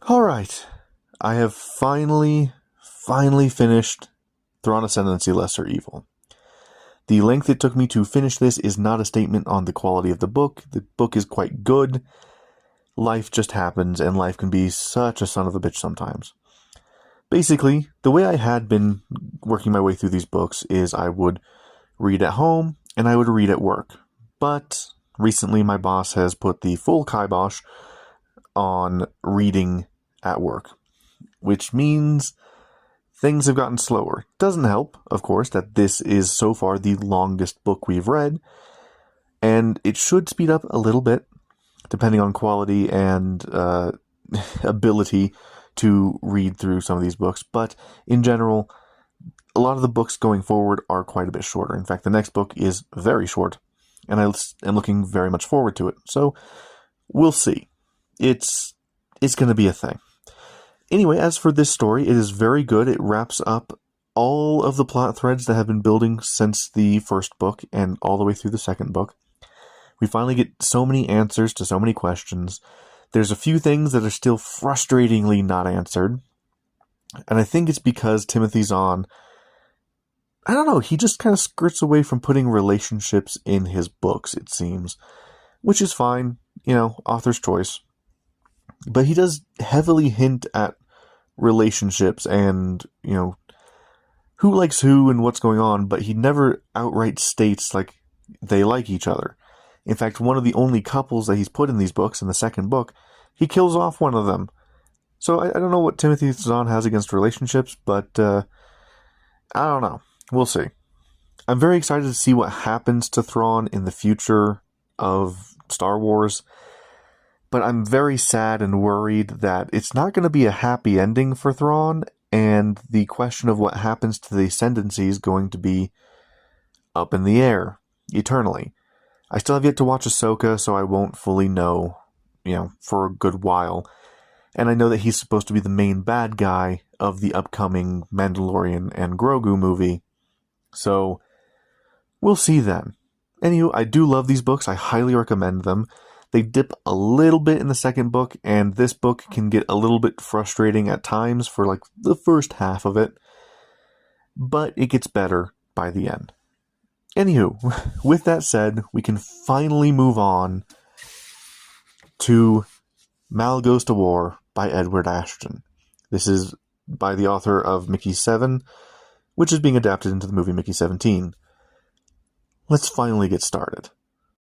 Alright, I have finally finished Thrawn Ascendancy Lesser Evil. The length it took me to finish this is not a statement on the quality of the book. The book is quite good. Life just happens, and life can be such a son of a bitch sometimes. Basically, the way I had been working my way through these books is I would read at home, and I would read at work. But recently my boss has put the full kibosh on reading at work, which means things have gotten slower. Doesn't help, of course, that this is so far the longest book we've read, and it should speed up a little bit, depending on quality and ability to read through some of these books. But in general, a lot of the books going forward are quite a bit shorter. In fact, the next book is very short, and I am looking very much forward to it. So we'll see. It's going to be a thing. Anyway, as for this story, it is very good. It wraps up all of the plot threads that have been building since the first book and all the way through the second book. We finally get so many answers to so many questions. There's a few things that are still frustratingly not answered. And I think it's because Timothy Zahn, I don't know, he just kind of skirts away from putting relationships in his books, it seems. Which is fine, author's choice. But he does heavily hint at relationships and, who likes who and what's going on, but he never outright states, like, they like each other. In fact, one of the only couples that he's put in these books, in the second book, he kills off one of them. So I don't know what Timothy Zahn has against relationships, but I don't know. We'll see. I'm very excited to see what happens to Thrawn in the future of Star Wars, but I'm very sad and worried that it's not going to be a happy ending for Thrawn, and the question of what happens to the Ascendancy is going to be up in the air eternally. I still have yet to watch Ahsoka, so I won't fully know, for a good while. And I know that he's supposed to be the main bad guy of the upcoming Mandalorian and Grogu movie. So, we'll see then. Anywho, I do love these books. I highly recommend them. They dip a little bit in the second book, and this book can get a little bit frustrating at times for like the first half of it. But it gets better by the end. Anywho, with that said, we can finally move on to Mal Goes to War by Edward Ashton. This is by the author of Mickey 7, which is being adapted into the movie Mickey 17. Let's finally get started.